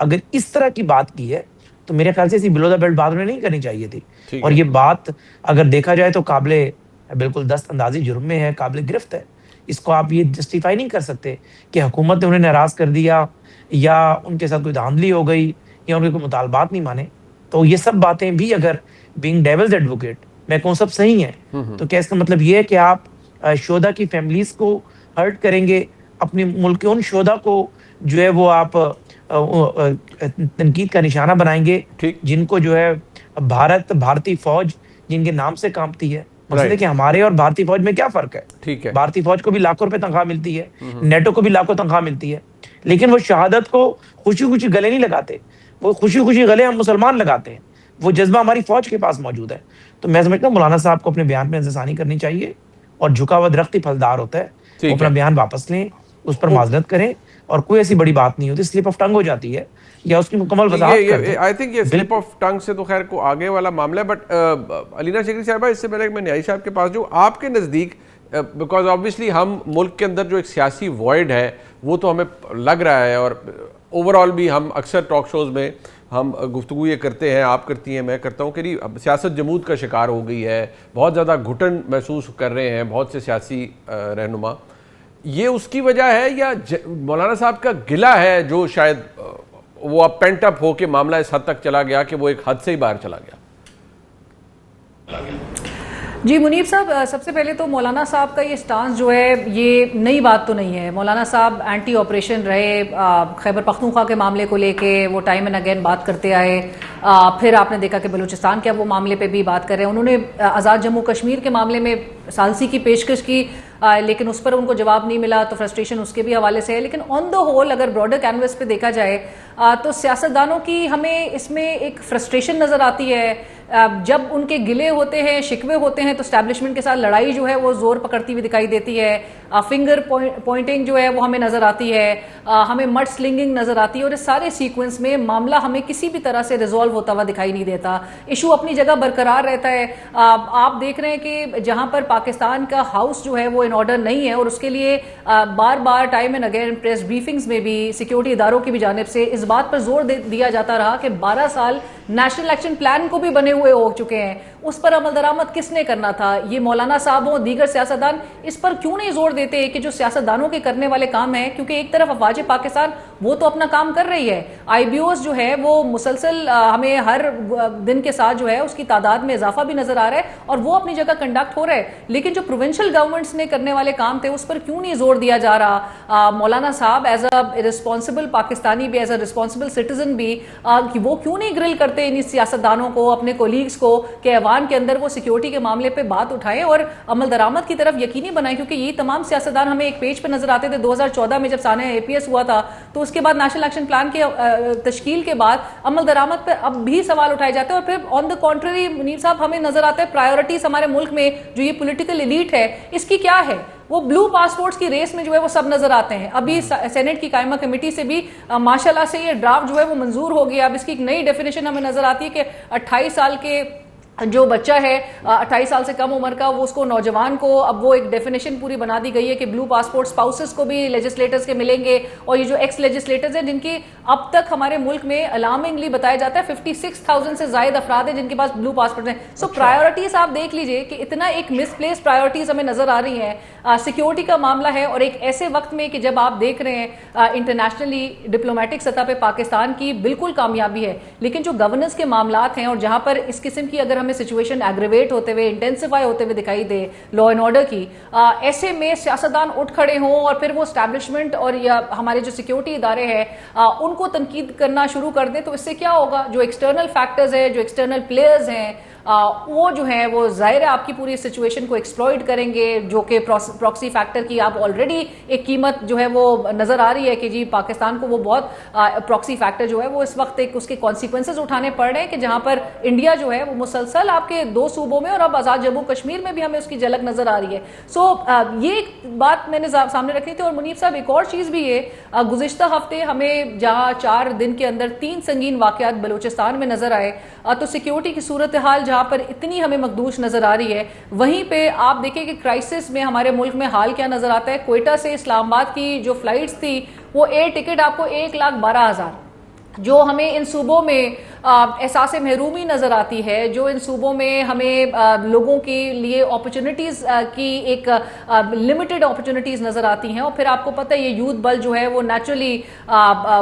اگر اس طرح کی بات کی ہے تو میرے خیال سے ایسی بلو دا بیلٹ بات انہیں نہیں کرنی چاہیے تھی. اور یہ بات اگر دیکھا جائے تو قابل بالکل دست اندازی جرم میں ہے, قابل گرفت ہے. اس کو آپ یہ جسٹیفائی نہیں کر سکتے کہ حکومت نے انہیں ناراض کر دیا یا ان کے ساتھ کوئی دھاندلی ہو گئی یا ان کے کوئی مطالبات نہیں مانے. تو یہ سب باتیں بھی اگر بینگ ڈیولز ایڈوکیٹ میں کہوں سب صحیح ہیں, تو کیا اس کا مطلب یہ ہے کہ آپ شہداء کی فیملیز کو ہرٹ کریں گے, اپنے ملک کے ان شہداء کو جو ہے وہ آپ تنقید کا نشانہ بنائیں گے جن کو جو ہے بھارتی فوج جن کے نام سے کانپتی ہے. مسئلہ کہ ہمارے اور بھارتی فوج میں کیا فرق ہے؟ بھارتی فوج کو بھی لاکھوں روپے تنخواہ ملتی ہے, نیٹو کو بھی لاکھوں تنخواہ ملتی ہے, لیکن وہ شہادت کو خوشی خوشی گلے نہیں لگاتے, وہ خوشی خوشی گلے ہم مسلمان لگاتے ہیں. وہ جذبہ ہماری فوج کے پاس موجود ہے. تو میں سمجھتا ہوں مولانا صاحب کو اپنے بیان میں نظرثانی کرنی چاہیے, اور جھکا ہوا درخت ہی پھلدار ہوتا ہے. وہ اپنا بیان واپس لیں, اس پر معذرت کریں, اور کوئی ایسی بڑی بات نہیں ہوتی, سلپ آف ٹنگ ہو جاتی ہے یا اس کی مکمل وضاحت کر دیں. آئی تھنک یہ سلپ آف ٹنگ سے تو خیر کو آگے والا معاملہ ہے. بٹ علینا شکری صاحبہ, اس سے پہلے میں نیائی صاحب کے پاس جو آپ کے نزدیک, بیکاز آبویسلی ہم ملک کے اندر جو ایک سیاسی وائڈ ہے وہ تو ہمیں لگ رہا ہے, اور اوور آل بھی ہم اکثر ٹاک شوز میں ہم گفتگو یہ کرتے ہیں, آپ کرتی ہیں, میں کرتا ہوں کہ سیاست جمود کا شکار ہو گئی ہے, بہت زیادہ گھٹن محسوس کر رہے ہیں بہت سے سیاسی رہنما. یہ اس کی وجہ ہے یا مولانا صاحب کا گلہ ہے جو شاید وہ اب پینٹ اپ ہو کے معاملہ اس حد تک چلا گیا کہ وہ ایک حد سے ہی باہر چلا گیا؟ جی منیب صاحب, سب سے پہلے تو مولانا صاحب کا یہ سٹانس جو ہے یہ نئی بات تو نہیں ہے. مولانا صاحب اینٹی آپریشن رہے, خیبر پختونخوا کے معاملے کو لے کے وہ ٹائم اینڈ اگین بات کرتے آئے. پھر آپ نے دیکھا کہ بلوچستان کے اب وہ معاملے پہ بھی بات کر رہے ہیں. انہوں نے آزاد جموں کشمیر کے معاملے میں ثالثی کی پیشکش کی, لیکن اس پر ان کو جواب نہیں ملا, تو فرسٹریشن اس کے بھی حوالے سے ہے. لیکن آن دا ہول اگر براڈر کینوس پہ دیکھا جائے تو سیاستدانوں کی ہمیں اس میں ایک فرسٹریشن نظر آتی ہے. جب ان کے گلے ہوتے ہیں, شکوے ہوتے ہیں, تو اسٹیبلشمنٹ کے ساتھ لڑائی جو ہے وہ زور پکڑتی ہوئی دکھائی دیتی ہے. فنگر پوائنٹنگ جو ہے وہ ہمیں نظر آتی ہے, ہمیں مڈ سلنگنگ نظر آتی ہے, اور اس سارے سیکوینس میں معاملہ ہمیں کسی بھی طرح سے ریزالو ہوتا ہوا دکھائی نہیں دیتا. ایشو اپنی جگہ برقرار رہتا ہے. آپ دیکھ رہے ہیں کہ جہاں پر پاکستان کا ہاؤس جو ہے وہ ان آرڈر نہیں ہے, اور اس کے لیے بار بار time and again press briefings میں بھی سیکیورٹی اداروں کی بھی جانب سے اس بات پر زور دیا جاتا رہا کہ 12 سال نیشنل ایکشن پلان کو بھی بنے ہوئے ہو چکے ہیں, اس پر عمل درآمد کس نے کرنا تھا؟ یہ مولانا صاحب ہوں, دیگر سیاستدان اس پر کیوں نہیں زور دیتے کہ جو سیاستدانوں کے کرنے والے کام ہیں, کیونکہ ایک طرف افواج پاکستان وہ تو اپنا کام کر رہی ہے, آئی بی اوز جو ہے وہ مسلسل ہمیں ہر دن کے ساتھ جو ہے اس کی تعداد میں اضافہ بھی نظر آ رہا ہے, اور وہ اپنی جگہ کنڈکٹ ہو رہا ہے. لیکن جو پروونشل گورنمنٹس نے کرنے والے کام تھے اس پر کیوں نہیں زور دیا جا رہا؟ مولانا صاحب ایز اے رسپانسبل پاکستانی بھی, ایز اے رسپانسبل سٹیزن بھی, وہ کیوں نہیں گرل کرتے ان سیاستدانوں کو, اپنے کولیگز کو, کہ ایوان کے اندر وہ سیکیورٹی کے معاملے پہ بات اٹھائیں اور عمل درآمد کی طرف یقینی بنائیں. کیونکہ یہ تمام سیاستدان ہمیں ایک پیج پہ نظر آتے تھے 2014 میں جب سانحہ اے پی ایس ہوا تھا, تو اس کے بعد نیشنل ایکشن پلان کی تشکیل کے بعد عمل درآمد پر اب بھی سوال اٹھائے جاتے ہیں. اور پھر آن دا کنٹری منیر صاحب ہمیں نظر آتا ہے پرائیورٹیز ہمارے ملک میں جو یہ پولیٹیکل ایلیٹ ہے اس کی کیا ہے, وہ بلو پاسپورٹس کی ریس میں جو ہے وہ سب نظر آتے ہیں. ابھی سینٹ کی قائمہ کمیٹی سے بھی ماشاءاللہ سے یہ ڈرافٹ جو ہے وہ منظور ہو گیا. اب اس کی ایک نئی ڈیفینیشن ہمیں نظر آتی ہے کہ 28 سال کے جو بچہ ہے 28 سال سے کم عمر کا, وہ اس کو نوجوان کو اب وہ ایک ڈیفینیشن پوری بنا دی گئی ہے کہ بلو پاسپورٹ سپاؤسز کو بھی لیجسلیٹرز کے ملیں گے. اور یہ جو ایکس لیجسلیٹرز ہیں جن کی اب تک ہمارے ملک میں الارمنگلی بتایا جاتا ہے 56,000 سے زائد افراد ہیں جن کے پاس بلو پاسپورٹ ہیں. سو پرائیورٹیز آپ دیکھ لیجئے کہ اتنا ایک مس پلیس پرائیورٹیز ہمیں نظر آ رہی ہیں. سیکیورٹی کا معاملہ ہے, اور ایک ایسے وقت میں کہ جب آپ دیکھ رہے ہیں انٹرنیشنلی ڈپلومیٹک سطح پہ پاکستان کی بالکل کامیابی ہے, لیکن جو گورننس کے معاملات ہیں اور جہاں پر اس قسم کی اگر ہمیں سچویشن ایگریویٹ ہوتے ہوئے, انٹینسیفائی ہوتے ہوئے دکھائی دے لا اینڈ آرڈر کی, ایسے میں سیاستدان اٹھ کھڑے ہوں اور پھر وہ اسٹیبلشمنٹ اور یا ہمارے جو سیکیورٹی ادارے ہیں ان کو تنقید کرنا شروع کر دیں, تو اس سے کیا ہوگا؟ جو ایکسٹرنل فیکٹرز ہیں, جو ایکسٹرنل پلیئرز ہیں, وہ جو ہیں وہ ظاہر ہے آپ کی پوری سچویشن کو ایکسپلوئٹ کریں گے, جو کہ پراکسی فیکٹر کی آپ آلریڈی ایک قیمت جو ہے وہ نظر آ رہی ہے کہ جی پاکستان کو وہ بہت پراکسی فیکٹر جو ہے وہ اس وقت ایک اس کے کانسیکوینسز اٹھانے پڑ رہے ہیں, کہ جہاں پر انڈیا جو ہے وہ مسلسل آپ کے 2 صوبوں میں اور اب آزاد جموں کشمیر میں بھی ہمیں اس کی جھلک نظر آ رہی ہے. سو یہ ایک بات میں نے سامنے رکھی تھی. اور منیب صاحب ایک اور چیز بھی ہے, گزشتہ ہفتے ہمیں جہاں 4 دن کے اندر 3 سنگین واقعات بلوچستان میں نظر آئے, تو سیکیورٹی کی صورتحال جہاں پر اتنی ہمیں مخدوش نظر آ رہی ہے, وہیں پہ آپ دیکھیں کہ کرائسس میں ہمارے ملک میں حال کیا نظر آتا ہے. کوئٹہ سے اسلام آباد کی جو فلائٹس تھی وہ ایئر ٹکٹ آپ کو 1,12,000, جو ہمیں ان صوبوں میں احساس محرومی نظر آتی ہے، جو ان صوبوں میں ہمیں لوگوں کے لیے اپرچونٹیز کی ایک لمیٹڈ اپرچونٹیز نظر آتی ہیں، اور پھر آپ کو پتہ ہے یہ یوتھ بل جو ہے وہ نیچرلی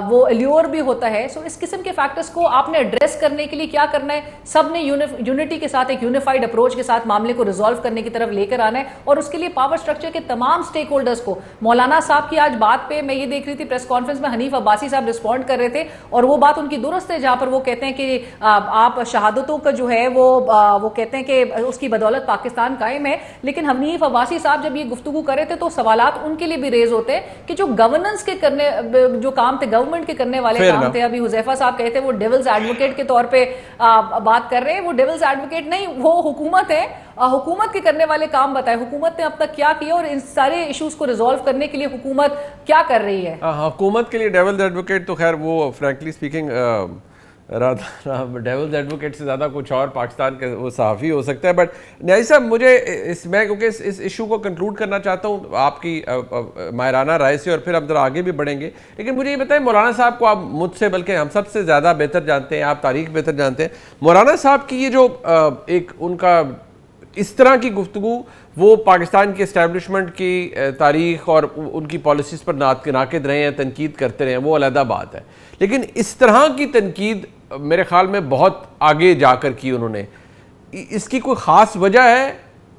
وہ الیور بھی ہوتا ہے. سو اس قسم کے فیکٹرز کو آپ نے ایڈریس کرنے کے لیے کیا کرنا ہے؟ سب نے یونٹی کے ساتھ ایک یونیفائڈ اپروچ کے ساتھ معاملے کو ریزالو کرنے کی طرف لے کر آنا ہے، اور اس کے لیے پاور سٹرکچر کے تمام سٹیک ہولڈرز کو. مولانا صاحب کی آج بات پہ میں یہ دیکھ رہی تھی پریس کانفرنس میں حنیف عباسی صاحب رسپونڈ کر رہے تھے، اور وہ بات ان کی درست ہے جہاں پر وہ کہتے ہیں کہ آپ شہادتوں کا جو ہے وہ کہتے ہیں کہ اس کی بدولت پاکستان قائم ہے. لیکن حنیف عباسی صاحب جب یہ گفتگو کر رہے تھے تو سوالات ان کے لیے بھی ریز ہوتے ہیں کہ جو گورننس کے کرنے جو کام تھے، گورنمنٹ کے کرنے والے کام تھے، ابھی حذیفہ صاحب کہتے ہیں وہ ڈیولز ایڈوکیٹ کے طور پہ بات کر رہے ہیں. وہ ڈیولز ایڈوکیٹ نہیں، وہ حکومت ہے. حکومت کے کرنے والے کام بتائیں، حکومت نے اب تک کیا کیا اور ان سارے ایشوز کو ریزالو کرنے کے لیے حکومت کیا کر رہی ہے؟ حکومت کے لیے ڈیولز ایڈوکیٹ تو خیر وہ فرینکلی اسپیکنگ ڈیولز ایڈوکیٹ سے زیادہ کچھ اور پاکستان کے وہ صحافی ہو سکتا ہے. بٹ نیازی صاحب مجھے میں کیونکہ اس ایشو کو کنکلوڈ کرنا چاہتا ہوں آپ کی ماہرانہ رائے سے، اور پھر ہم ذرا آگے بھی بڑھیں گے. لیکن مجھے یہ بتائیں، مولانا صاحب کو آپ مجھ سے بلکہ ہم سب سے زیادہ بہتر جانتے ہیں، آپ تاریخ بہتر جانتے ہیں. مولانا صاحب کی یہ جو ایک ان کا اس طرح کی گفتگو، وہ پاکستان کی اسٹیبلشمنٹ کی تاریخ اور ان کی پالیسیز پر ناقد رہے ہیں، تنقید کرتے رہے ہیں، وہ علیحدہ بات ہے. لیکن اس طرح کی تنقید میرے خیال میں بہت آگے جا کر کی انہوں نے. اس کی کوئی خاص وجہ ہے؟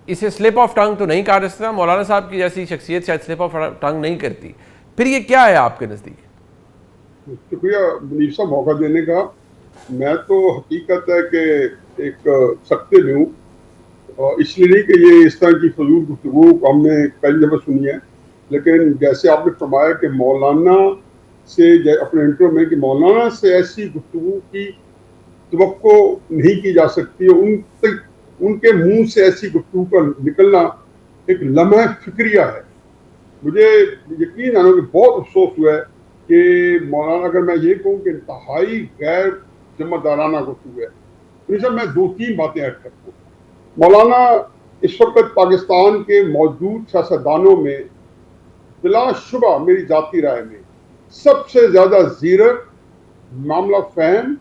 اسے سلپ آف ٹنگ تو نہیں کہا جا سکتا، مولانا صاحب کی جیسی شخصیت شاید سلپ آف ٹنگ نہیں کرتی. پھر یہ کیا ہے آپ کے نزدیک؟ شکریہ منیف صاحب موقع دینے کا. میں تو حقیقت ہے کہ ایک سکتے میں ہوں، اس لیے نہیں کہ یہ اس طرح کی فضول گفتگو ہم نے کئی دفعہ سنی ہے، لیکن جیسے آپ نے فرمایا کہ مولانا سے اپنے انٹرو میں کہ مولانا سے ایسی گفتگو کی توقع نہیں کی جا سکتی، ان کے منہ سے ایسی گفتگو کا نکلنا ایک لمحہ فکریہ ہے. مجھے یقین ہے کہ بہت افسوس ہوا ہے کہ مولانا، اگر میں یہ کہوں کہ انتہائی غیر ذمہ دارانہ گفتگو ہے. میں 2-3 باتیں ایڈ کرتا ہوں. مولانا اس وقت پاکستان کے موجود سیاستدانوں میں بلا شبہ میری ذاتی رائے میں سب سے زیادہ زیرک، معاملہ فہم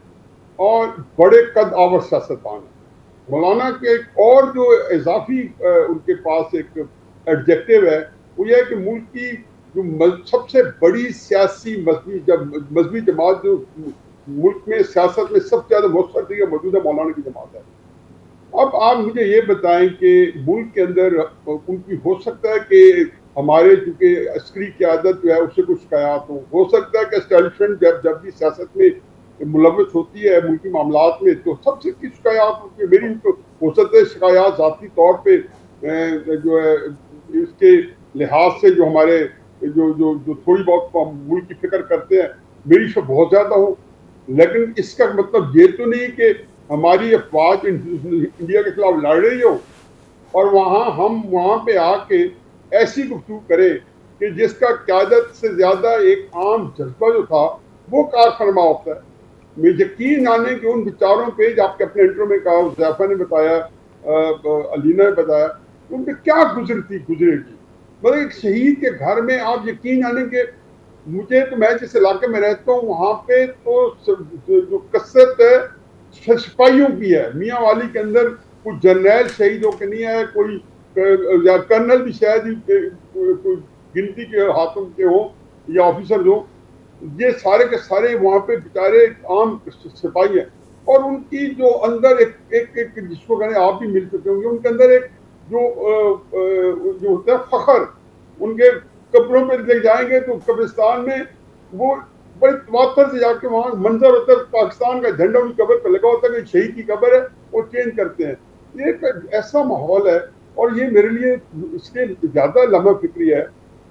اور بڑے قد آور سیاستدان ہیں. مولانا کے ایک اور جو اضافی ان کے پاس ایک ایڈجیکٹو ہے، وہ یہ ہے کہ ملک کی جو سب سے بڑی سیاسی مذہبی جماعت جو ملک میں سیاست میں سب سے زیادہ مؤثر تھی، موجودہ مولانا کی جماعت ہے. اب آپ مجھے یہ بتائیں کہ ملک کے اندر ان کی ہو سکتا ہے کہ ہمارے چونکہ عسکری قیادت جو ہے اس سے کچھ شکایات ہو سکتا ہے کہ اسٹیبلشمنٹ جب بھی سیاست میں ملوث ہوتی ہے ملکی معاملات میں تو سب سے کی شکایات ہوتی ہے. میری ہو سکتا ہے شکایات ذاتی طور پہ جو ہے اس کے لحاظ سے جو ہمارے جو تھوڑی بہت ملک کی فکر کرتے ہیں میری سے بہت زیادہ ہو. لیکن اس کا مطلب یہ تو نہیں کہ ہماری افواج انڈیا کے خلاف لڑ رہی ہو اور ہم وہاں پہ آ کے ایسی گفتگو کریں کہ جس کا قیادت سے زیادہ ایک عام جذبہ جو تھا وہ کار فرما ہوتا ہے. میں یقین آنے کہ ان بیچاروں پہ آپ کے اپنے انٹرو میں کہا، حذیفہ نے بتایا، علینا نے بتایا، ان پہ کیا گزرے گی. مطلب ایک شہید کے گھر میں آپ یقین آنے کہ مجھے تو میں جس علاقے میں رہتا ہوں وہاں پہ تو جو کثرت ہے سپاہیوں کی ہے. میاں والی کے اندر کوئی جرنیل شہید ہو کے نہیں ہے، کوئی یا کرنل بھی شاید ہی کوئی گنتی کے ہاتھوں کے ہوں یا آفیسر ہوں. یہ سارے کے سارے وہاں پہ بیچارے عام سپاہی ہیں، اور ان کی جو اندر ایک جس کو کہنے آپ بھی مل چکے ہوں گے، ان کے اندر ایک جو ہوتا ہے فخر. ان کے قبروں پہ لے جائیں گے تو قبرستان میں وہ بڑے تواتر سے جا کے وہاں منظر ہوتا ہے، پاکستان کا جھنڈا ان کی قبر پہ لگا ہوتا ہے کہ شہید کی قبر ہے، وہ چینج کرتے ہیں. یہ ایک ایسا ماحول ہے، اور یہ میرے لیے اس کے زیادہ لمحہ فکری ہے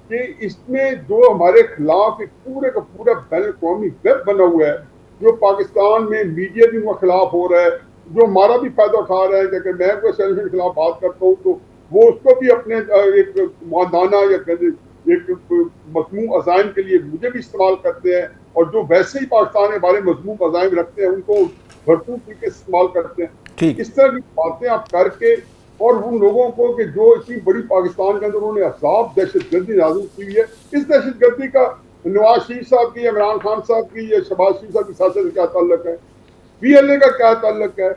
کہ اس میں جو ہمارے خلاف ایک پورے کا پورا بین الاقوامی ویب بنا ہوا ہے، جو پاکستان میں میڈیا بھی ان خلاف ہو رہا ہے، جو ہمارا بھی فائدہ اٹھا رہا ہے کہ اگر میں کوئی سیلفن کے خلاف بات کرتا ہوں تو وہ اس کو بھی اپنے ایک معدانہ یا ایک مضموم عزائم کے لیے مجھے بھی استعمال کرتے ہیں، اور جو ویسے ہی پاکستان کے بارے میں مضموم عزائم رکھتے ہیں ان کو بھرپور طریقے سے استعمال کرتے ہیں. اس طرح کی باتیں آپ کر کے، اور ان لوگوں کو کہ جو اتنی بڑی پاکستان کے اندر انہوں نے عذاب دہشت گردی نازل کی ہے، اس دہشت گردی کا نواز شریف صاحب کی, عمران خان صاحب کی, یا شہباز شریف صاحب کی سیاست سے کیا تعلق ہے, پی ایل اے کا کیا تعلق ہے,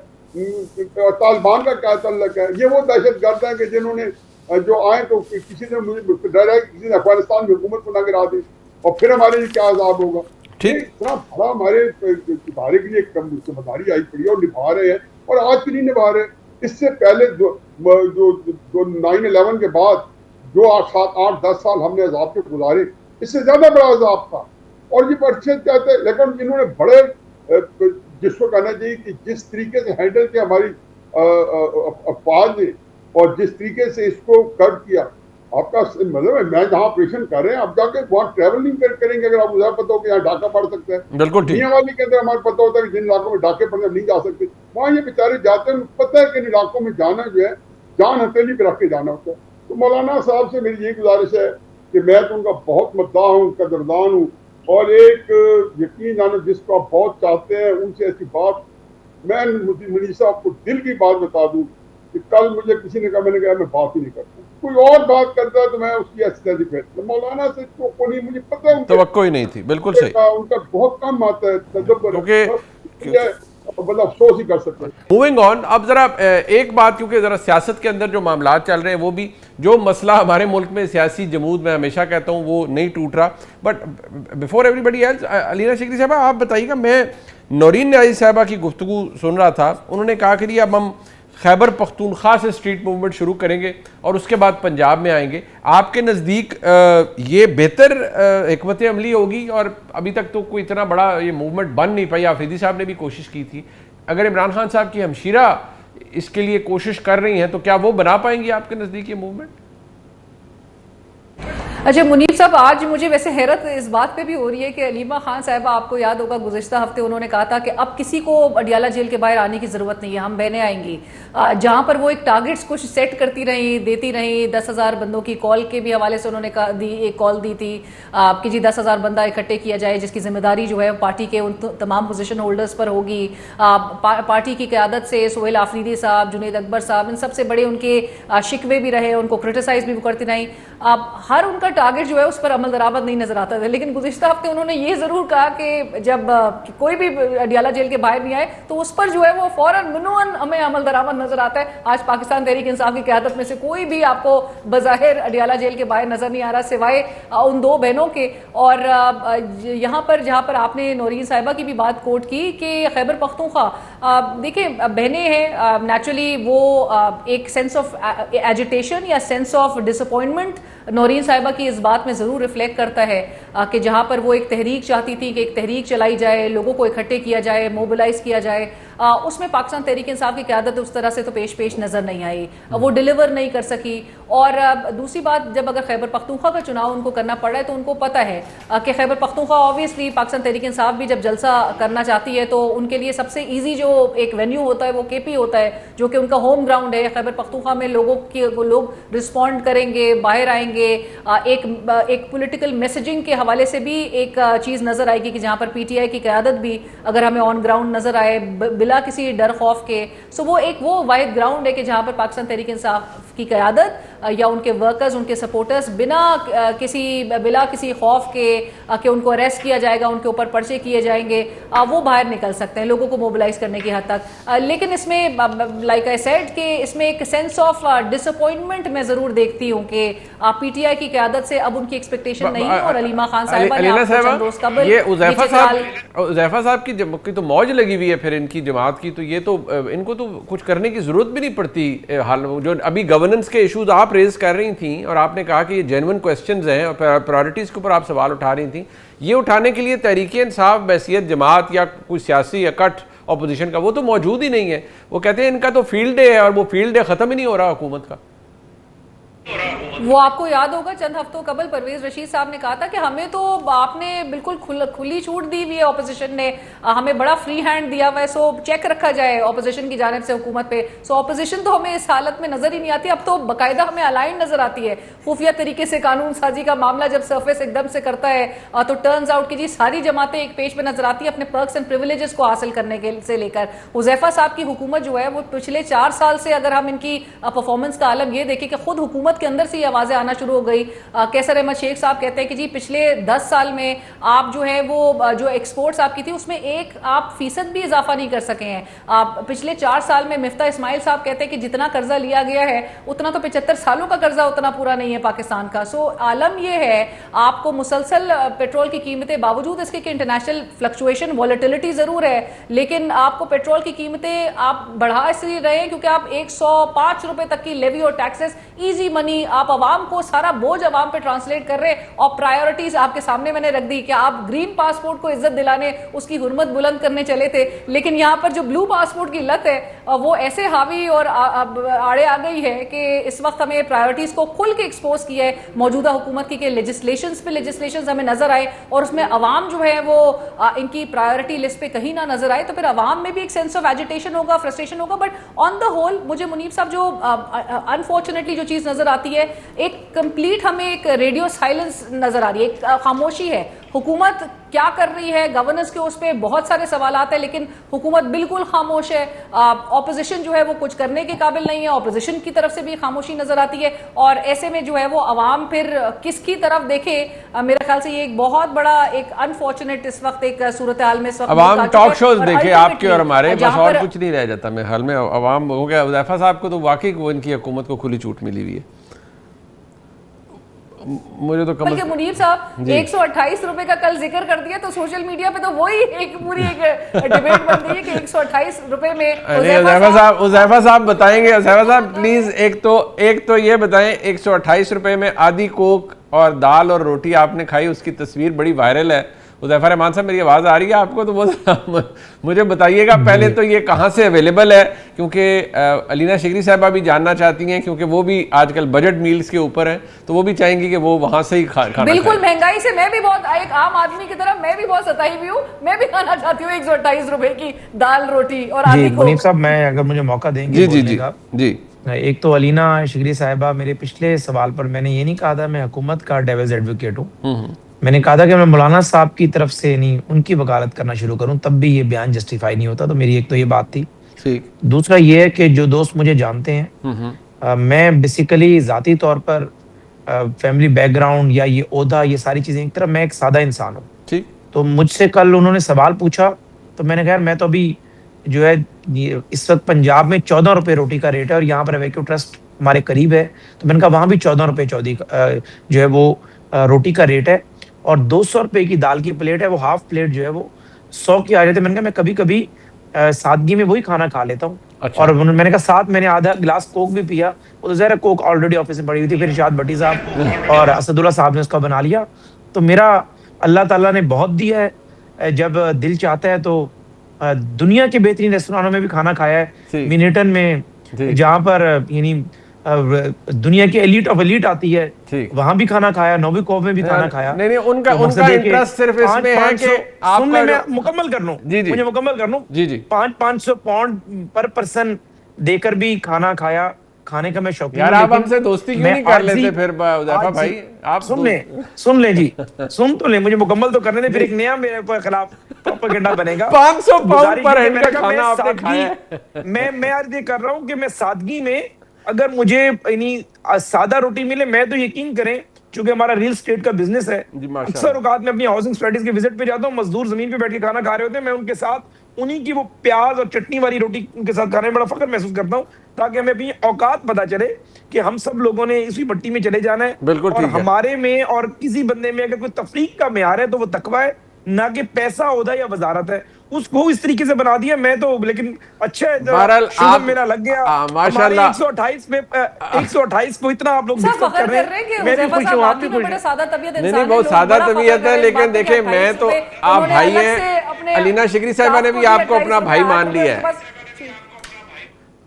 طالبان کا کیا تعلق ہے. یہ وہ دہشت گرد ہیں کہ جنہوں نے جو آئے تو کسی نے مجھے ڈر ہے کہ کسی نے افغانستان کی حکومت کو نہ گرا دی اور پھر ہمارے لیے کیا عذاب ہوگا. اتنا بڑا ہمارے ادارے کے لیے ذمہ داری آئی پڑی ہے اور نبھا رہے ہیں, اور آج بھی نہیں نبھا رہے. اس سے پہلے جو 9/11 کے بعد جو 8-10 سال ہم نے عذاب کے گزارے, اس سے زیادہ بڑا عذاب تھا. اور یہ پرچے کہتے ہیں, لیکن انہوں نے بڑے, جس کو کہنا چاہیے کہ جس طریقے سے ہینڈل کیا ہماری افواج نے اور جس طریقے سے اس کو کر کیا, آپ کا مطلب ہے میں جہاں آپریشن کر رہے ہیں آپ جا کے وہاں ٹریول نہیں کریں گے اگر آپ مجھے پتا ہو کہ یہاں ڈاکہ پڑ سکتا ہے. بالکل میاں والی کے اندر ہمارے پتا ہوتا ہے کہ جن علاقوں میں ڈاکے پڑنے نہیں جا سکتے, وہاں یہ بیچارے جاتے ہیں, پتہ ہے کہ ان علاقوں میں جانا جو ہے جان ہتھیلی پہ رکھ کے جانا ہوتا ہے. تو مولانا صاحب سے میری یہ گزارش ہے کہ میں تو ان کا بہت مداح ہوں, قدردان ہوں, اور ایک یقین جانا جس کو آپ بہت چاہتے ہیں ان سے ایسی بات, میں منیر صاحب کو دل کی بات بتا دوں کہ کل مجھے کسی نے کہا, میں نے کہا میں بات ہی نہیں کرتا, کوئی اور بات کرتا ہے تو میں اس کی ایسی پھیرتا. مولانا سے تو کوئی مجھے پتہ ہے توقع ہی نہیں تھی. بالکل صحیح, ان کا بہت کم آتا ہے تدبر, بندہ افسوس ہی کر سکتا ہے. موونگ آن, اب ذرا ایک بات, کیونکہ ذرا سیاست کے اندر جو معاملات چل رہے ہیں وہ بھی, جو مسئلہ ہمارے ملک میں سیاسی جمود میں ہمیشہ کہتا ہوں وہ نہیں ٹوٹ رہا, but before everybody else, Alina Shukri صاحبہ آپ بتائیے گا, میں نورین نیازی صاحبہ کی گفتگو سن رہا تھا, انہوں نے کہا کہ اب ہم خیبر پختونخوا سے اسٹریٹ موومنٹ شروع کریں گے اور اس کے بعد پنجاب میں آئیں گے. آپ کے نزدیک یہ بہتر حکمت عملی ہوگی؟ اور ابھی تک تو کوئی اتنا بڑا یہ موومنٹ بن نہیں پائی, آفریدی صاحب نے بھی کوشش کی تھی. اگر عمران خان صاحب کی ہمشیرہ اس کے لیے کوشش کر رہی ہیں تو کیا وہ بنا پائیں گی آپ کے نزدیک یہ موومنٹ؟ اچھا منیب صاحب, آج مجھے ویسے حیرت اس بات پہ بھی ہو رہی ہے کہ علیمہ خان صاحبہ, آپ کو یاد ہوگا گزشتہ ہفتے انہوں نے کہا تھا کہ اب کسی کو اڈیالہ جیل کے باہر آنے کی ضرورت نہیں ہے, ہم بہنیں آئیں گی. جہاں پر وہ ایک ٹارگٹس کچھ سیٹ کرتی رہیں, دیتی رہیں, 10,000 بندوں کی کال کے بھی حوالے سے انہوں نے ایک کال دی تھی کہ جی 10,000 بندہ اکٹھے کیا جائے, جس کی ذمہ داری جو ہے پارٹی کے ان تمام پوزیشن ہولڈرز پر ہوگی. پارٹی کی قیادت سے سہیل آفریدی صاحب, جنید اکبر صاحب, ان سب سے بڑے ان کے شکوے بھی رہے, ان کو کرٹیسائز بھی کرتی رہیں. ہر ان کا ٹارگٹ جو ہے اس پر عمل درآمد نہیں نظر آتا تھا. لیکن گزشتہ ہفتے انہوں نے یہ ضرور کہا کہ جب کوئی بھی اڈیالہ جیل کے باہر نہیں آئے تو اس پر جو ہے وہ فوراً منوعاً ہمیں عمل درآمد نظر آتا ہے. آج پاکستان تحریک انصاف کی قیادت میں سے کوئی بھی آپ کو بظاہر اڈیالہ جیل کے باہر نظر نہیں آ رہا سوائے ان دو بہنوں کے. اور یہاں پر جہاں پر آپ نے نورین صاحبہ کی بھی بات کوٹ کی کہ خیبر پختونخوا, دیکھیں بہنیں ہیں, نیچرلی وہ ایک سینس آف ایجیٹیشن یا sense of disappointment Noreen صاحبہ کی اس بات میں ضرور ریفلیکٹ کرتا ہے کہ جہاں پر وہ ایک تحریک چاہتی تھی کہ ایک تحریک چلائی جائے, لوگوں کو اکٹھے کیا جائے, موبلائز کیا جائے, اس میں پاکستان تحریک انصاف کی قیادت اس طرح سے تو پیش نظر نہیں آئی, وہ ڈیلیور نہیں کر سکی. اور دوسری بات, جب اگر خیبر پختونخوا کا چناؤ ان کو کرنا پڑا ہے تو ان کو پتہ ہے کہ خیبر پختونخوا آبویسلی پاکستان تحریک انصاف بھی جب جلسہ کرنا چاہتی ہے تو ان کے لیے سب سے ایزی جو ایک وینیو ہوتا ہے وہ کے پی ہوتا ہے, جو کہ ان کا ہوم گراؤنڈ ہے. خیبر پختونخوا میں لوگ رسپونڈ کریں گے, باہر آئیں گے, ایک پولیٹیکل میسیجنگ کے حوالے سے بھی ایک چیز نظر آئے گی کہ جہاں پر پی ٹی آئی کی قیادت بھی اگر ہمیں آن گراؤنڈ نظر آئے بلا کسی ڈر خوف کے, سو وہ ایک وہ واحد گراؤنڈ ہے کہ جہاں پر پاکستان تحریک انصاف کی قیادت یا ان کے ورکرز, ان کے سپورٹرز بلا کسی خوف کے کہ ان کو اریسٹ کیا جائے گا, ان کے اوپر پرچے کیے جائیں گے, وہ باہر نکل سکتے ہیں لوگوں کو موبلائز کرنے کی حد تک. لیکن اس میں لائک آئی سیڈ کہ اس میں ایک سینس آف ڈس اپوائنٹمنٹ میں ضرور دیکھتی ہوں کہ پی ٹی آئی کی قیادت سے اب ان کی ایکسپیکٹیشن نہیں ہے. اور علیمہ خان صاحبہ نے آپ کو چند روز قبل یہ حذیفہ صاحب کی تو موج لگی ہوئی ہے پھر ان کی جماعت کی, تو یہ تو ان کو تو کچھ کرنے کی ضرورت بھی نہیں پڑتی. جو ابھی گورننس کے ایشوز آپ ریز کر رہی تھیں اور آپ نے کہا کہ یہ جینون کوسچنز ہیں اور پرائرٹیز کے اوپر آپ سوال اٹھا رہی تھیں, یہ اٹھانے کے لیے تحریک انصاف بحیثیت جماعت یا کوئی سیاسی اکٹھ اپوزیشن کا وہ تو موجود ہی نہیں ہے. وہ کہتے ہیں ان کا تو فیلڈ ڈے ہے اور وہ فیلڈ ڈے ختم ہی نہیں ہو رہا حکومت کا. وہ آپ کو یاد ہوگا چند ہفتوں قبل پرویز رشید صاحب نے کہا تھا کہ ہمیں تو آپ نے بالکل کھلی چھوٹ دی ہوئی ہے, اپوزیشن نے ہمیں بڑا فری ہینڈ دیا ہوا ہے, سو چیک رکھا جائے اپوزیشن کی جانب سے حکومت پہ. سو اپوزیشن تو ہمیں اس حالت میں نظر ہی نہیں آتی, اب تو باقاعدہ ہمیں الائن نظر آتی ہے. خفیہ طریقے سے قانون سازی کا معاملہ جب سرفیس ایک دم سے کرتا ہے تو ٹرنز آؤٹ کہ جی ساری جماعتیں ایک پیج پہ نظر آتی ہیں اپنے پرکس اینڈ پریویلیجز کو حاصل کرنے کے سے لے کر. حذیفہ صاحب کی حکومت جو ہے وہ پچھلے 4 سال سے اگر ہم ان کی پرفارمنس کا عالم یہ دیکھیں کہ خود حکومت کے اندر سے آوازیں آنا شروع ہو گئی. کیسر احمد شیخ صاحب کہتے ہیں کہ جی پچھلے 10 سال میں آپ جو ہے وہ جو ایکسپورٹس آپ کی تھی اس میں 1 آپ فیصد بھی اضافہ نہیں کر سکے ہیں. پچھلے 4 سال میں مفتاح اسماعیل صاحب کہتے ہیں کہ جتنا قرضہ لیا گیا ہے اتنا تو 75 سالوں کا قرضہ اتنا پورا نہیں ہے پاکستان کا. سو عالم یہ ہے آپ کو مسلسل پیٹرول کی قیمتیں باوجود اس کے کہ انٹرنیشنل فلکچویشن والیٹیلٹی ضرور ہے لیکن آپ کو پیٹرول کی قیمتیں آپ بڑھا اس لیے رہے ہیں کیونکہ آپ 105 روپے تک کی لیوی اور ٹیکسز ایزی منی آپ عوام کو سارا بوجھ عوام پہ ٹرانسلیٹ کر رہے ہیں اور پرائیورٹیز آپ کے سامنے میں نے رکھ دی کہ آپ گرین پاسپورٹ کو عزت دلانے اس کی حرمت بلند کرنے چلے تھے لیکن یہاں پر جو بلو پاسپورٹ کی لت ہے وہ ایسے حاوی اور آڑے آ گئی ہے کہ اس وقت ہمیں پرائیورٹیز کو کھل کے ایکسپوز کیا ہے موجودہ حکومت کی کہ لیجسلیشنز ہمیں نظر آئے اور اس میں عوام جو ہے وہ ان کی پرائیورٹی لسٹ پہ کہیں نہ نظر آئے تو پھر عوام میں بھی ایک سینس آف ایجیٹیشن ہوگا فرسٹریشن ہوگا. بٹ آن دا ہول مجھے منیب صاحب جو انفارچونیٹلی جو چیز نظر آتی ہے ایک کمپلیٹ ہمیں ایک ریڈیو سائلنس نظر آ رہی ہے, ایک خاموشی ہے. حکومت کیا کر رہی ہے گورننس کے اس پہ بہت سارے سوالات ہیں لیکن حکومت بالکل خاموش ہے. اپوزیشن جو ہے وہ کچھ کرنے کے قابل نہیں ہے, اپوزیشن کی طرف سے بھی خاموشی نظر آتی ہے اور ایسے میں جو ہے وہ عوام پھر کس کی طرف دیکھے. میرے خیال سے یہ ایک بہت بڑا ایک انفارچونیٹ اس وقت ایک صورتحال میں عوام ٹاک شوز دیکھے آپ کے اور ہمارے بس اور کچھ نہیں رہ جاتا. میرے خیال میں عوام ہو گیا. حذیفہ صاحب کو تو واقعی وہ ان کی حکومت کو کھلی چھوٹ ملی ہوئی ہے. مجھے تو بلکہ منیر صاحب 128 روپے کا کل ذکر کر دیا تو سوشل میڈیا پہ تو وہی ایک پوری ایک ڈیبیٹ بن گئی ہے کہ 128 روپے میں حذیفہ صاحب بتائیں گے. حذیفہ صاحب پلیز ایک تو یہ بتائیں 128 روپے میں آدھی کوک اور دال اور روٹی آپ نے کھائی, اس کی تصویر بڑی وائرل ہے. حذیفہ رحمان صاحب میری آواز آ رہی ہے آپ کو؟ تو وہ مجھے بتائیے گا پہلے تو یہ کہاں سے اویلیبل ہے کیونکہ علینا شگری صاحبہ بھی جاننا چاہتی ہیں کیونکہ وہ بھی آج کل بجٹ میلز کے اوپر ہیں تو وہ بھی چاہیں گی کہ وہ وہاں سے ہی کھانا. بالکل مہنگائی سے میں بھی بہت ایک عام آدمی کی طرح میں بھی بہت ستائی ہوئی ہوں, میں بھی کھانا چاہتی ہوں 128 روپے کی دال روٹی اور آدھی کو. منیب صاحب میں اگر مجھے موقع دیں گے بولنے کا. جی ایک تو علینا شگری صاحبہ میرے پچھلے سوال پر میں نے یہ نہیں کہا تھا میں حکومت کا ڈیولز ایڈوکیٹ ہوں. میں نے کہا تھا کہ میں مولانا صاحب کی طرف سے نہیں ان کی وکالت کرنا شروع کروں تب بھی یہ بیان جسٹیفائی نہیں ہوتا. تو میری ایک تو یہ بات تھی. دوسرا یہ ہے کہ جو دوست مجھے جانتے ہیں میں بیسیکلی ذاتی طور پر فیملی بیک گراؤنڈ یا یہ عہدہ یہ ساری چیزیں ایک طرف میں ایک سادہ انسان ہوں. تو مجھ سے کل انہوں نے سوال پوچھا تو میں نے کہا میں تو ابھی جو ہے اس وقت پنجاب میں 14 روپے روٹی کا ریٹ ہے اور یہاں پر ویکیو ٹرسٹ ہمارے قریب ہے تو میں نے کہا وہاں بھی 14 روپے جو ہے وہ روٹی کا ریٹ ہے اور 200 روپے کی دال کی پلیٹ ہے. وہ ہاف پلیٹ جو ہے وہ 100 کی آ جاتے. میں نے کہا میں کبھی کبھی سادگی میں وہی کھانا کھا لیتا ہوں. اور میں نے کہا ساتھ میں نے آدھا گلاس کوک بھی پیا. وہ تو ظاہر ہے کوک آلریڈی آفس میں پڑی ہوئی تھی. پھر ارشاد بھٹی صاحب اور اسد اللہ صاحب نے اس کا بنا لیا. تو میرا اللہ تعالیٰ نے بہت دیا ہے, جب دل چاہتا ہے تو دنیا کے بہترین ریسٹورانوں میں بھی کھانا کھایا ہے. مینیٹن میں جہاں پر یعنی دنیا کی ایلیٹ آف ایلیٹ آتی ہے وہاں بھی کھانا کھایا, نوبیکوف میں بھی کھانا کھایا. نہیں ان کا انٹرسٹ صرف اس میں ہے کہ آپ میں مکمل کر لوں مجھے مکمل کر لوں 500 پاؤنڈ پر پرسن دے کر بھی کھانا کھایا. کھانے کا میں شوقین. یار آپ ہم سے دوستی کیوں نہیں کر لیتے پھر حذیفہ بھائی؟ آپ سن لیں جی, سن تو لیں, مجھے مکمل تو کرنے دیں. پھر ایک نیا میرے خلاف پروپیگنڈا بنے گا. 500 پاؤنڈ پر ہیڈ کا کھانا آپ نے کھایا ہے. میں عرض یہ کر رہا ہوں کہ میں سادگی میں اگر مجھے یعنی سادہ روٹی ملے میں تو یقین کریں چونکہ ہمارا ریل اسٹیٹ کا بزنس ہے اکثر اوقات میں اپنی ہاؤسنگ اسٹریٹیز کے وزٹ پہ جاتا ہوں, مزدور زمین پہ بیٹھ کے کھانا کھا رہے ہوتے ہیں, میں ان کے ساتھ انہی کی وہ پیاز اور چٹنی والی روٹی ان کے ساتھ کھانے میں بڑا فخر محسوس کرتا ہوں تاکہ ہمیں اپنی اوقات پتہ چلے کہ ہم سب لوگوں نے اسی مٹی میں چلے جانا ہے. اور ہمارے میں اور کسی بندے میں اگر کوئی تفریق کا معیار ہے تو وہ تقویٰ ہے نہ کہ پیسہ عہدہ یا وزارت ہے. اس کو اس طریقے سے بنا دیا میں تو, لیکن اچھا ہے میرا لگ گیا ماشاءاللہ 128 میں 128 کو اتنا آپ لوگ ڈسکس کر رہے ہیں. میں بھی خوش ہوں, آپ بھی خوش ہیں. نہیں بہت سادہ طبیعت ہے لیکن دیکھیں میں تو آپ بھائی ہیں. علینا شگری صاحبہ نے بھی آپ کو اپنا بھائی مان لیا ہے.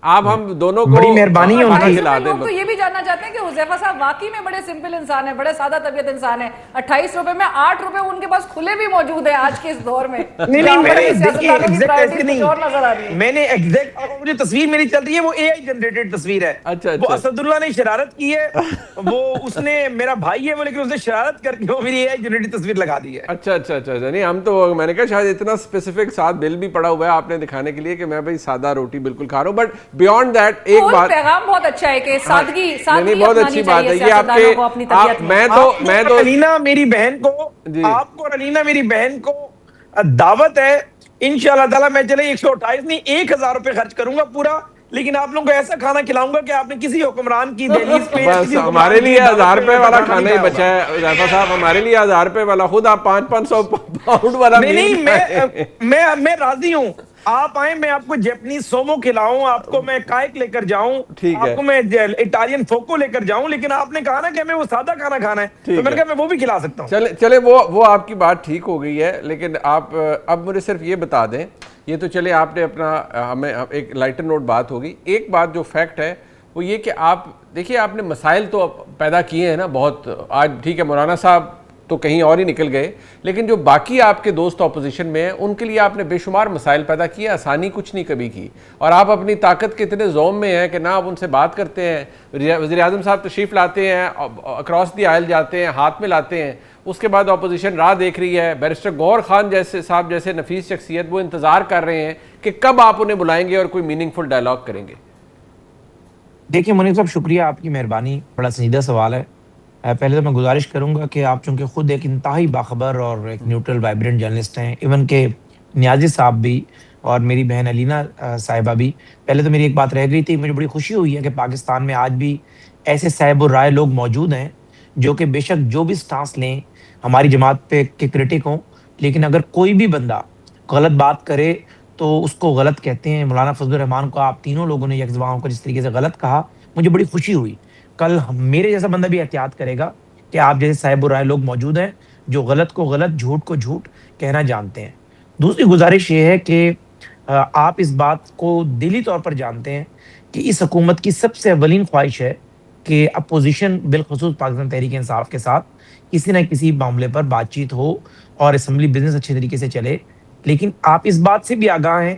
آپ ہم دونوں کو بڑی مہربانی ہے ان کی. لوگ تو یہ بھی جاننا چاہتے ہیں کہ حذیفہ صاحب واقعی میں بڑے سمپل انسان ہیں, بڑے سادہ طبیعت انسان ہیں. 28 روپے میں 8 روپے ان کے پاس کھلے بھی موجود ہیں آج کے اس دور میں. میں نے ایگزیکٹ جو تصویر میری چل رہی ہے وہ اے آئی جنریٹڈ تصویر ہے. وہ اسد اللہ نے شرارت کی ہے, وہ اس نے میرا بھائی ہے وہ, لیکن اس نے شرارت کر کے وہ میری اے آئی جنریٹڈ تصویر لگا دی ہے. اچھا نہیں ہم تو میں نے کہا شاید اتنا اسپیسیفک ساتھ بل بھی پڑا ہوا ہے آپ نے دکھانے کے لیے کہ میں بھائی سادہ روٹی بالکل کھا رہا ہوں. بٹ بیونڈ دیٹ ایک اور بات پیغام بہت اچھا ہے کہ سادگی نہیں بہت اچھی بات ہے یہ آپ میں تو علینا میری بہن کو آپ کو اور علینا میری بہن کو دعوت ہے انشاءاللہ تعالیٰ میں چلے 128 نہیں 1000 روپے خرچ کروں گا پورا لیکن آپ لوگوں کو ایسا کھانا کھلاؤں گا کہ آپ نے کسی حکمران کی دہلیز پہ بس ہمارے لیے 1000 روپے والا کھانا ہی بچا ہے حذیفہ صاحب ہمارے لیے 1000 روپے والا خود آپ 500 پاؤنڈ والا نہیں میں راضی ہوں آپ آئیں میں آپ کو جیپنیز سومو کھلاؤں آپ کو میں کائک لے کر جاؤں آپ کو میں اٹالین فوکو لے کر جاؤں لیکن آپ نے کہا نا کہ ہمیں وہ سادہ کھانا کھانا ہے تو میں نے کہا میں وہ بھی کھلا سکتا ہوں چلے وہ آپ کی بات ٹھیک ہو گئی ہے لیکن آپ اب مجھے صرف یہ بتا دیں یہ تو چلے آپ نے اپنا ہمیں ایک لائٹر نوٹ بات ہوگی ایک بات جو فیکٹ ہے وہ یہ کہ آپ دیکھیے آپ نے مسائل تو پیدا کیے ہیں نا بہت آج ٹھیک ہے مولانا صاحب تو کہیں اور ہی نکل گئے لیکن جو باقی آپ کے دوست اپوزیشن میں ہیں ان کے لیے آپ نے بے شمار مسائل پیدا کیے آسانی کچھ نہیں کبھی کی اور آپ اپنی طاقت کے اتنے زوم میں ہیں کہ نہ آپ ان سے بات کرتے ہیں وزیر اعظم صاحب تشریف لاتے ہیں اکراس دی آئل جاتے ہیں ہاتھ میں لاتے ہیں اس کے بعد اپوزیشن راہ دیکھ رہی ہے بیرسٹر گوہر خان جیسے صاحب جیسے نفیس شخصیت وہ انتظار کر رہے ہیں کہ کب آپ انہیں بلائیں گے اور کوئی میننگ فل ڈائلاگ کریں گے دیکھیں منیر صاحب شکریہ آپ کی مہربانی بڑا سنجیدہ سوال ہے پہلے تو میں گزارش کروں گا کہ آپ چونکہ خود ایک انتہائی باخبر اور ایک نیوٹرل وائبرنٹ جرنلسٹ ہیں ایون کہ نیازی صاحب بھی اور میری بہن علینا صاحبہ بھی پہلے تو میری ایک بات رہ گئی تھی مجھے بڑی خوشی ہوئی ہے کہ پاکستان میں آج بھی ایسے صاحب الرائے لوگ موجود ہیں جو کہ بے شک جو بھی سٹانس لیں ہماری جماعت پہ کے کرٹک ہوں لیکن اگر کوئی بھی بندہ غلط بات کرے تو اس کو غلط کہتے ہیں مولانا فضل الرحمان کو آپ تینوں لوگوں نے یکجا ہو کر جس طریقے سے غلط کہا مجھے بڑی خوشی ہوئی کل میرے جیسا بندہ بھی احتیاط کرے گا کہ آپ جیسے صاحب الرائے لوگ موجود ہیں جو غلط کو غلط جھوٹ کو جھوٹ کہنا جانتے ہیں دوسری گزارش یہ ہے کہ آپ اس بات کو دلی طور پر جانتے ہیں کہ اس حکومت کی سب سے اولین خواہش ہے کہ اپوزیشن بالخصوص پاکستان تحریک انصاف کے ساتھ کسی نہ کسی معاملے پر بات چیت ہو اور اسمبلی بزنس اچھے طریقے سے چلے لیکن آپ اس بات سے بھی آگاہ ہیں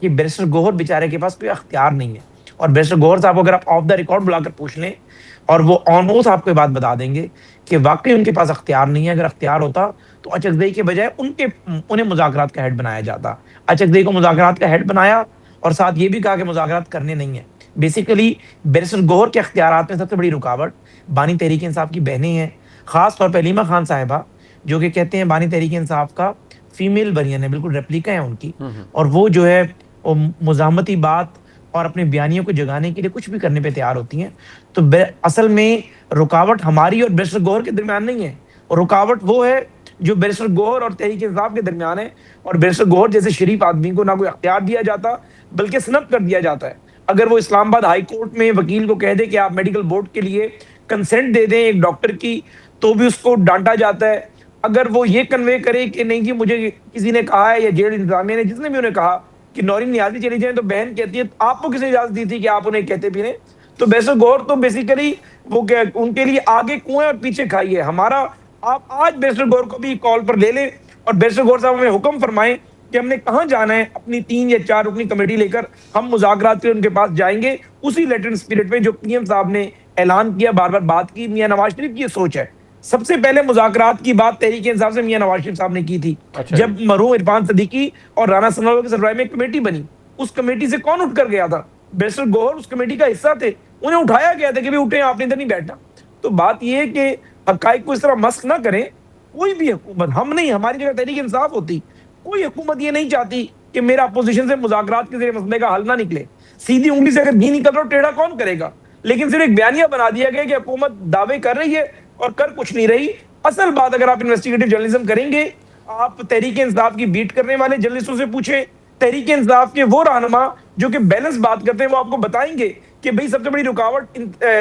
کہ بیرسٹر گوہر بیچارے کے پاس کوئی اختیار نہیں ہے اور بیرسٹر گوہر صاحب کو اگر آپ آف دا ریکارڈ بلا کر پوچھ لیں اور وہ آن اوتھ آپ کو یہ بات بتا دیں گے کہ واقعی ان کے پاس اختیار نہیں ہے اگر اختیار ہوتا تو اچکزئی کے بجائے انہیں مذاکرات کا ہیڈ بنایا جاتا اچکزئی کو مذاکرات کا ہیڈ بنایا اور ساتھ یہ بھی کہا کہ مذاکرات کرنے نہیں ہیں بیسیکلی بیرسٹر گوہر کے اختیارات میں سب سے بڑی رکاوٹ بانی تحریک انصاف کی بہنیں ہیں خاص طور پہ علیمہ خان صاحبہ جو کہ کہتے ہیں بانی تحریک انصاف کا فیمیل ورژن ہے بالکل ریپلیکا ہے ان کی اور وہ جو ہے مزاحمتی بات اور اپنے بیانیوں کو جگانے کے لیے کچھ بھی کرنے پہ تیار ہوتی ہیں تو اصل میں رکاوٹ ہماری اور بیرسٹر گوہر کے درمیان نہیں ہے اور رکاوٹ وہ ہے جو بیرسٹر گوہر اور تحریک انصاف کے درمیان ہے اور بیرسٹر گوہر جیسے شریف آدمی کو نہ کوئی اختیار دیا جاتا بلکہ سنب کر دیا جاتا ہے اگر وہ اسلام آباد ہائی کورٹ میں وکیل کو کہہ دے کہ آپ میڈیکل بورڈ کے لیے کنسنٹ دے دیں ایک ڈاکٹر کی تو بھی اس کو ڈانٹا جاتا ہے اگر وہ یہ کنوے کرے کہ نہیں جی مجھے کسی نے کہا ہے یا جیل انتظامیہ نے جس نے بھی انہیں کہا کہ نورین نیازی چلی جائیں تو بہن کہتی ہے آپ کو کس نے اجازت دی تھی کہ آپ انہیں کہتے بھی رہیں تو بیرسٹر گوہر تو بیسیکلی وہ ان کے لیے آگے کنویں اور پیچھے کھائی ہے ہمارا آپ آج بیرسٹر گوہر کو بھی کال پر لے لیں اور بیرسٹر گوہر صاحب ہمیں حکم فرمائیں کہ ہم نے کہاں جانا ہے اپنی 3 یا 4 رکنی کمیٹی لے کر ہم مذاکرات کے ان کے پاس جائیں گے اسی لیٹرن اسپرٹ میں جو پی ایم صاحب نے اعلان کیا بار بار بات کی میاں نواز شریف کی یہ سوچ ہے سب سے پہلے مذاکرات کی بات تحریک انصاف سے میاں نواز شریف صاحب نے کی تھی جب مرحوم عرفان صدیقی اور رانا ثناءاللہ کے سربراہی میں ایک کمیٹی بنی اس کمیٹی سے کون اٹھ کر گیا تھا بیرسٹر گوہر اس کمیٹی کا حصہ تھے انہیں اٹھایا گیا تھا کہ بھی اٹھیں آپ نے ادھر نہیں بیٹھنا تو بات یہ ہے کہ حقائق کو اس طرح مسخ نہ کریں کوئی بھی حکومت ہم نہیں ہماری جگہ تحریک انصاف ہوتی کوئی حکومت یہ نہیں چاہتی کہ میرا اپوزیشن سے مذاکرات کے ذریعے مسئلے کا حل نہ نکلے سیدھی انگلی سے اگر گھی نکل رہا ٹیڑھا کون کرے گا لیکن صرف ایک بیانیہ بنا دیا گیا کہ حکومت دعوے کر رہی ہے اور کر کچھ نہیں رہی اصل بات اگر آپ انویسٹیگیٹو جرنلزم کریں گے آپ تحریک انصاف کی بیٹ کرنے والے جرنلسٹوں سے پوچھیں تحریک انصاف کے وہ رہنما جو کہ بیلنس بات کرتے ہیں وہ آپ کو بتائیں گے کہ بھئی سب سے بڑی رکاوٹ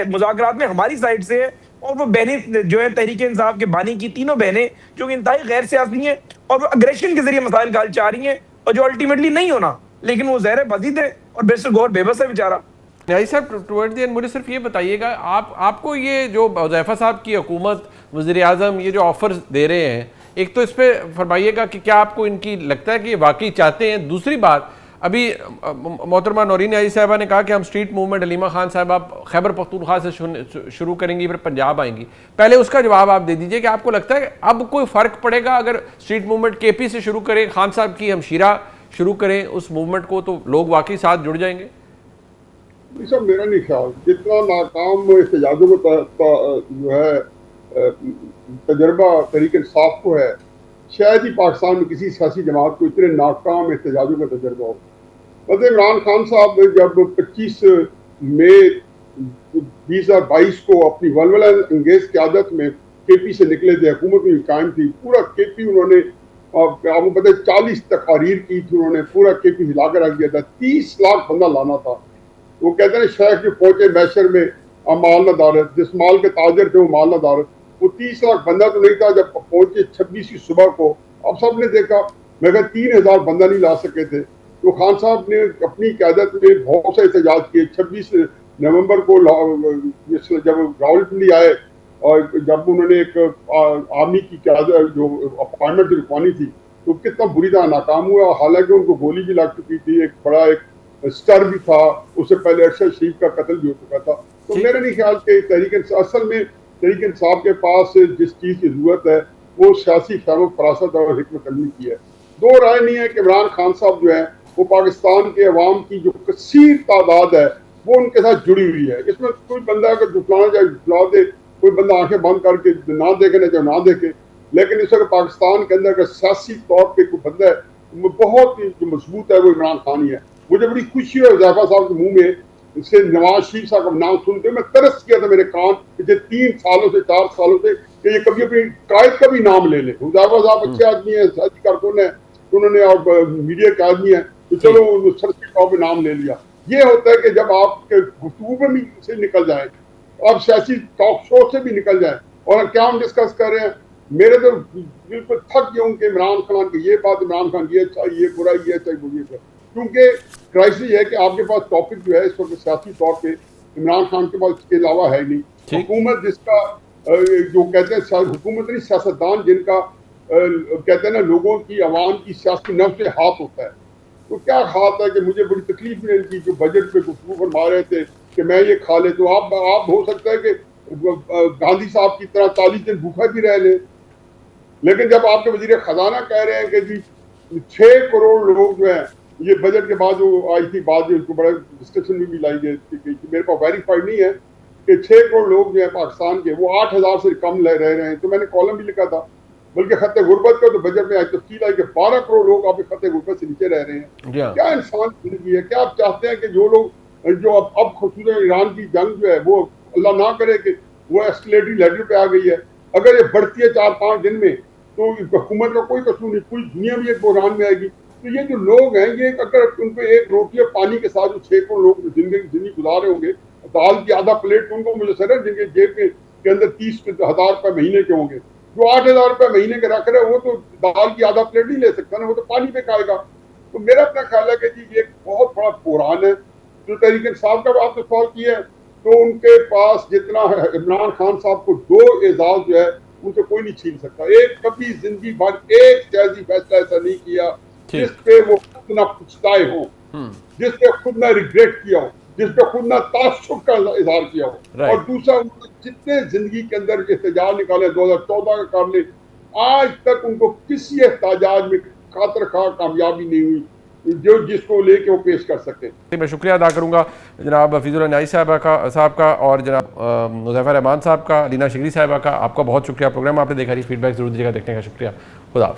مذاکرات میں ہماری سائڈ سے ہے اور وہ بہنیں جو ہے تحریک انصاف کے بانی کی تینوں بہنیں جو کہ انتہائی غیر سیاسی ہیں اور وہ اگریشن کے ذریعے مسائل کا حل چاہ رہی ہیں اور جو الٹیمیٹلی نہیں ہونا لیکن وہ زہر بزید ہے اور بیرسٹر گوہر بے بس ہے بیچارہ نیازی صاحب ٹوورڈ دی اینڈ مجھے صرف یہ بتائیے گا آپ کو یہ جو حذیفہ صاحب کی حکومت وزیر اعظم یہ جو آفرز دے رہے ہیں ایک تو اس پہ فرمائیے گا کہ کیا آپ کو ان کی لگتا ہے کہ یہ واقعی چاہتے ہیں دوسری بات ابھی محترمہ نورین نیازی صاحبہ نے کہا کہ ہم اسٹریٹ موومنٹ علیمہ خان صاحبہ خیبر پختونخوا سے شروع کریں گی پھر پنجاب آئیں گی پہلے اس کا جواب آپ دے دیجئے کہ آپ کو لگتا ہے کہ اب کوئی فرق پڑے گا اگر اسٹریٹ موومنٹ کے پی سے شروع کریں خان صاحب کی ہمشیرہ شروع کریں اس موومنٹ کو تو لوگ واقعی ساتھ جڑ جائیں گے صاحب میرا نہیں خیال جتنا ناکام احتجاجوں کو جو ہے تجربہ تحریک انصاف کو ہے، شاید ہی پاکستان میں کسی سیاسی جماعت کو اتنے ناکام احتجاجوں کا تجربہ ہو۔ مطلب عمران خان صاحب جب 25 مئی 2022 کو اپنی ولولہ انگیز قیادت میں کے پی سے نکلے تھے، حکومت میں قائم تھی، پورا کے پی انہوں نے آپ کو پتہ 40 تقاریر کی تھی، انہوں نے پورا کے پی ہلا کر رکھ دیا تھا، 30 لاکھ بندہ لانا تھا۔ وہ کہتے ہیں شیخ جو پہنچے میشر میں مال نہ دارت، جس مال کے تاجر تھے وہ مال نہ دارت، وہ 30 لاکھ بندہ تو نہیں تھا جب پہنچے 26 کی صبح کو۔ اب سب نے دیکھا مگر 3000 بندہ نہیں لا سکے تھے، تو خان صاحب نے اپنی قیادت میں بہت سے احتجاج کیے۔ 26 نومبر کو جب راولپنڈی آئے اور جب انہوں نے ایک آرمی کی قیادت جو اپائنٹمنٹ رکھوانی تھی تو کتنا بری طرح ناکام ہوا، حالانکہ ان کو گولی بھی لگ چکی تھی، ایک بڑا ایک سٹر بھی تھا، اس سے پہلے ارشد شریف کا قتل بھی ہو چکا تھا۔ تو میرا نہیں خیال کہ تحریک اصل میں تحریک انصاف کے پاس جس چیز کی ضرورت ہے وہ سیاسی فہم و فراست اور حکمت عملی کی ہے۔ دو رائے نہیں ہے کہ عمران خان صاحب جو ہے وہ پاکستان کے عوام کی جو کثیر تعداد ہے وہ ان کے ساتھ جڑی ہوئی ہے۔ اس میں کوئی بندہ اگر جھٹلانا چاہے جھٹلا دے، کوئی بندہ آنکھیں بند کر کے نہ دیکھنا چاہے نہ دیکھے، لیکن اس وقت پاکستان کے اندر اگر سیاسی طور پہ کوئی بندہ ہے وہ بہت ہی جو مضبوط ہے وہ عمران خان ہی ہے۔ مجھے بڑی خوشی ہے حذیفہ صاحب کے منہ میں اس سے نواز شریف صاحب کا نام سنتے میں ترس کیا تھا میرے کان پچھلے 3 سالوں سے 4 سالوں سے کہ یہ کبھی اپنی قائد کا بھی نام لے لیں۔ حذیفہ صاحب اچھے آدمی ہیں، سیاسی کارکن ہیں، انہوں نے اور میڈیا کے آدمی ہیں تو چلو سرسی طور پہ نام لے لیا۔ یہ ہوتا ہے کہ جب آپ کے گفتگو میں بھی سے نکل جائیں، آپ سیاسی ٹاک شو سے بھی نکل جائیں اور کیا ہم ڈسکس کر رہے ہیں، میرے تو بالکل تھک گیا ہوں کہ عمران خان کی یہ بات، عمران خان یہ اچھا یہ برا یہ اچھا یہ برا، کیونکہ کرائسس یہ ہے کہ آپ کے پاس ٹاپک جو ہے اس وقت سیاسی طور پہ عمران خان کے پاس اس کے علاوہ ہے نہیں۔ حکومت جس کا جو کہتے ہیں حکومت نہیں سیاستدان جن کا کہتے ہیں نا لوگوں کی عوام کی سیاسی نفس سے ہاتھ ہوتا ہے، تو کیا ہاتھ ہے کہ مجھے بڑی تکلیف میں ان کی جو بجٹ پہ گفتگو فرما رہے تھے کہ میں یہ کھا لے، تو آپ ہو سکتا ہے کہ گاندھی صاحب کی طرح 40 دن بھوکا بھی رہ لے، لیکن جب آپ کے وزیر خزانہ کہہ رہے ہیں کہ جی 6 کروڑ لوگ جو ہیں یہ بجٹ کے بعد جو آئی تھی بات جو اس کو بڑا ڈسکشن میں بھی لائی گئی کہ میرے پاس ویریفائڈ نہیں ہے کہ 6 کروڑ لوگ جو ہیں پاکستان کے وہ 8000 سے کم رہ رہے ہیں، تو میں نے کالم بھی لکھا تھا، بلکہ خط غربت کا تو بجٹ میں آج تفصیل آئی کہ 12 کروڑ لوگ آپ خط غربت سے نیچے رہ رہے ہیں۔ کیا انسان زندگی ہے؟ کیا آپ چاہتے ہیں کہ جو لوگ جو اب خصوصاً ایران کی جنگ جو ہے وہ اللہ نہ کرے کہ وہ ایسکلیٹری لیڈر پہ آ گئی ہے، اگر یہ بڑھتی ہے 4-5 دن میں تو حکومت کا کوئی قصور نہیں، پوری دنیا بھی ایک بحران میں آئے گی۔ تو یہ جو لوگ ہیں یہ اگر ان پہ ایک روٹی اور پانی کے ساتھ جو 6 کروڑ لوگ زندگی گزار رہے ہوں گے، دال کی آدھا پلیٹ ان کو مجھے ہے جن کے جیب کے اندر 30,000 روپے مہینے کے ہوں گے، جو 8,000 روپے مہینے کے رکھ رہے ہیں وہ تو دال کی آدھا پلیٹ نہیں لے سکتا نا، وہ تو پانی پہ کھائے گا۔ تو میرا اپنا خیال ہے کہ جی یہ بہت بڑا بحران ہے۔ جو تحریک انصاف کا آپ نے سوال کیا ہے تو ان کے پاس جتنا عمران خان صاحب کو 2 اعزاز جو ہے ان سے کوئی نہیں چھین سکتا۔ ایک کبھی زندگی بھر ایک سیاسی فیصلہ ایسا نہیں کیا جس پہ وہ خود نہ پچھتائے ہوں، جس پہ خود نہ ریگریٹ کیا ہو، جس پہ خود نہ تعصب کا اظہار کیا ہو۔ اور دوسرا جتنے زندگی کے اندر احتجاج نکالے 2014 کا کر لیں، آج تک ان کو کسی احتجاج میں خاطر خواہ کامیابی نہیں ہوئی جو جس کو لے کے وہ پیش کر سکتے۔ میں شکریہ ادا کروں گا جناب حفیظ اللہ نائی صاحب کا اور جناب حذیفہ رحمان صاحب کا، لینا شگری صاحبہ کا۔ آپ کا بہت شکریہ، پروگرام آپ نے دیکھا، فیڈ بیک ضرور دیجیے گا، دیکھنے کا شکریہ۔